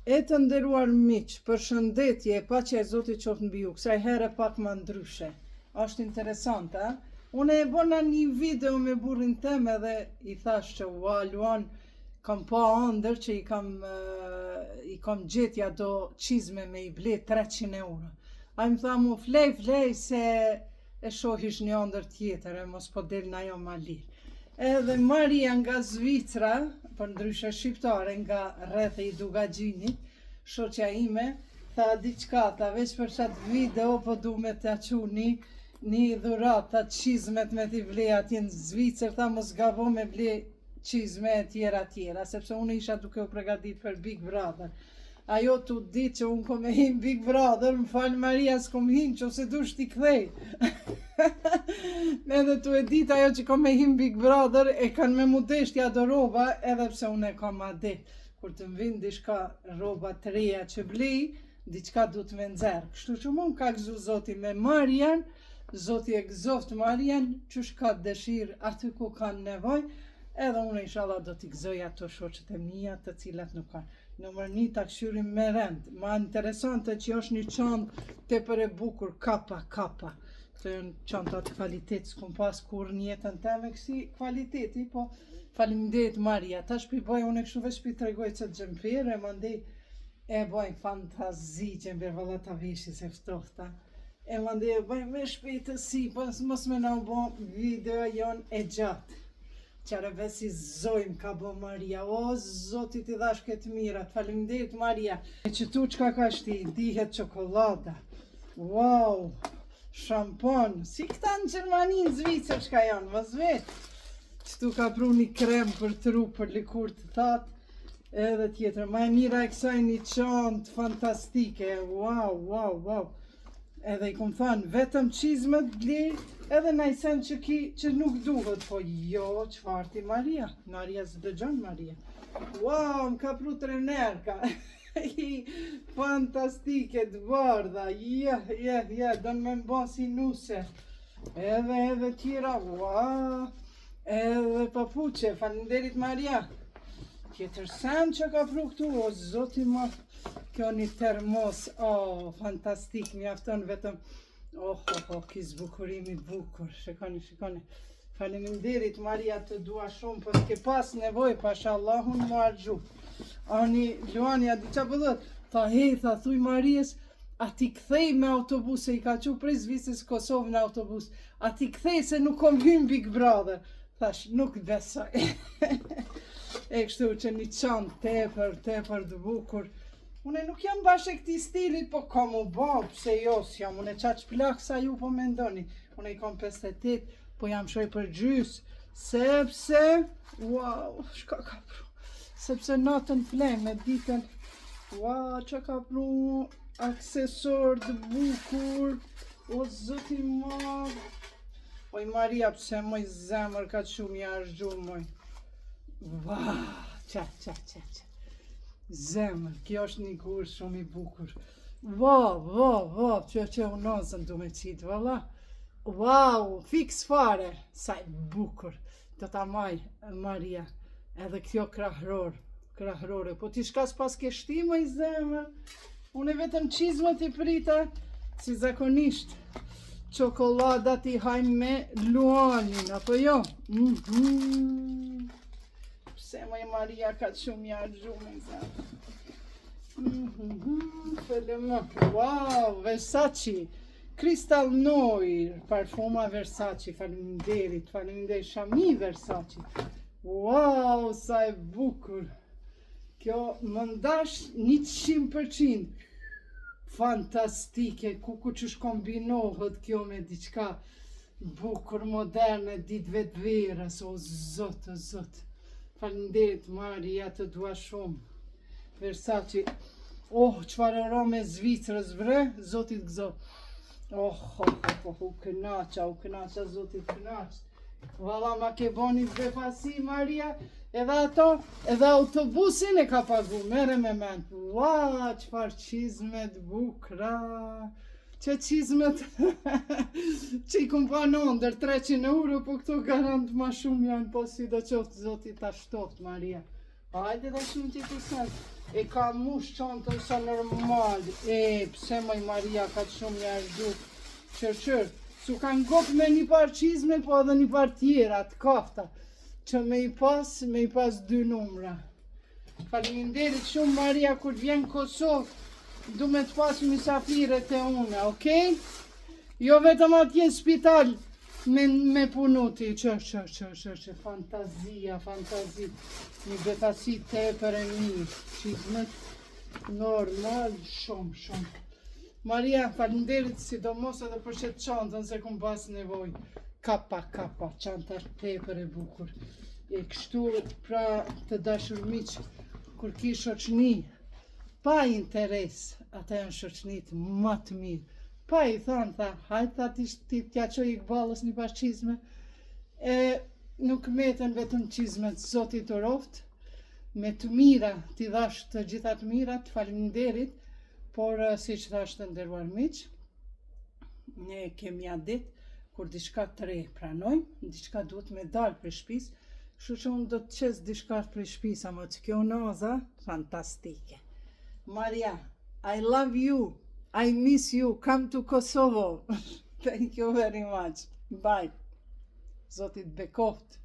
E të nderuar miq, përshëndetje, paqja e Zotit qoftë mbi ju. Kësaj here pak më ndryshe. Është interesant, a? Unë e bona një video me burrin tem edhe i thash që ua Luan, kam pa ëndër që i kam gjetja do çizme me i ble 300 euro. Ai më tha mu flej se e shohish një ëndër tjetër, e mos po del na jo ma lirë. Edhe Maria nga Zvicra, për ndryshe shqiptare, nga rreth i Dugagjinit, shoqja ime, tha diçka, tha veç për qatë video, po du me të aqu një dhurat, tha qizmet me t'i ble atje në Zvicër, tha mos gabo me ble qizme e tjera, sepse unë isha duke u pregadit për Big Brother. Ajo t'u dit që unë kom e him Big Brother, më falë Maria s'kom him që ose dush t'i kthej. Edhe t'u e dit ajo që kom e him Big Brother, e kanë me mu deshtja do roba, edhe pse unë e kom adet. Kur të më vind dishka roba të reja që blej, diçka du të me nxerë. Kështu që mu ka gëzu Zoti me Marian, Zoti e gëzoft Marian, që shka dëshirë aty ku kanë nevoj, edhe unë inshallah do t'i gëzoj ato shoqet e mia të cilat nuk kanë. Numër 1 ta këshyrim me rend. Ma interesante që është një çantë tepër e bukur, kapa. Këto janë çanta të kvalitet, s'kum pas kur në jetën time kësi kvaliteti, po faleminderit Maria. Tash pi bëj unë kështu veç pi tregoj që xhempir, e mandej e bëj fantazi xhempir valla ta veshi se ftofta. E mandej e bëj me shpejtësi, pas mos me na bë video jon e gjatë. Qare vesi zojmë ka bo Maria, o Zotit i dhash këtë mirat, faleminderit Maria. E që tu qka ka shti, dihet çokolada, wow, shampon, si këta në Gjermani, në Zvicër qka janë, vëz vetë. Qëtu ka pru një krem për trup, për likur të thatë, edhe tjetër, ma e mira e kësaj një çantë fantastike, wow. Edhe i kom thënë, vetëm qizmet blej, edhe na i sen që nuk duhet, po jo, qfar ti Maria? Maria zë dëgjon Maria. Wow, më ka pru trenerka. Fantastike, të bardha, don me mba si nuse. Edhe tjera, wow. Edhe papuqe, faleminderit Maria. Tjetër sen që ka pru këtu, o Zoti ma. Kjo një termos, fantastik, mjafton vetëm, ki zbukurimi bukur, shikoni. Faleminderit Maria, të dua shumë, po s'ke pas nevoj, pasha Allahun mu argju. Ani Luania, di qa pëllët, tha thuj Marijes, a ti kthej me autobuse, i ka qu prej Zvicrës Kosovë në autobus, a ti kthej se nuk kom hym Big Brother. Thash, nuk besoj. E kështu që një çantë tepër të bukur. Une nuk jam bashkë e këti stilit, po kam u ba, pse jo s'jam, une qaq plak sa ju po mendoni. Une i kam 58, po jam shoj për gjys, sepse, wow, shka ka pru, sepse natën flem me ditën, wow, që ka pru, aksesor të bukur, o Zoti ma, oj Maria, pse moj zemër ka shumë ja është moj, wow, qa. Zemër, kjo është një kur shumë i bukur. Wow, që unozën du me qitë, valla. Wow, fix fare, sa i bukur. Do ta maj, Maria, edhe kjo krahrore. Po ti shka s'pas ke shtima i zemër, unë vetëm qizmët i prita, si zakonisht. Çokolada ti hajmë me Luanin, apo jo? Se moj Maria ka shumë ja gjumë i zemë. Wow, Versace, Crystal Noir, parfuma Versace, faleminderit, Shami Versace. Wow, sa e bukur. Kjo më ndash 100%. Fantastike, ku që shkombinohet kjo me diçka bukur, moderne, ditëve të verës, o Zot. Faleminderit Maria, të dua shumë. Versace, qfar arome Zvicrës bre, Zotit gëzot. U kënaqa, Zotit kënaq. Valla ma ke boni befasi Maria, edhe autobusin e ka pagu, mere me mend. Ua, qfar qizmet bukra. Që qizmet që i kum pa në ndër 300 euro, po këto garant ma shumë janë, po si do qoftë Zotit ta shtoft Maria. Hajde da shumë ti të sen. E ka mush qantën sa normal. Pse maj Maria ka të shumë një ardu. Qërë. Su kanë gop me një par qizme, po edhe një par tjera, të kafta. Që me i pas 2 numra. Faleminderit shumë Maria, kur vjen Kosovë, du me të pas misafire të une, okej? Jo vetëm atje në spital me punuti, që, fantazia, një betasi tepër e mirë, qizmet normal, shumë. Maria, falenderit sidomos edhe për qëtë qantën se kum pas nevoj. Kapa, qanta tepër e bukur. E kështu pra të dashur miq, kur ki shoqni, pa interes, ata janë shoqnit më të mirë. Pa i tha, hajta ti t'ja qoj i këbalës një pas qizme. Nuk meten vetëm qizmet, Zoti të roft, me të mira, ti dhash të gjitha të mirat, faleminderit, por si që thash të nderuar miq, ne kemi atë ditë, kur diçka të re pranojmë, diçka duhet me dalë për shtëpis, kështu që unë do të qes diçka për shtëpis, ama që kjo naza, fantastike. Maria, I love you, I miss you, come to Kosovo. Thank you very much. Bye. Zotit bekoft.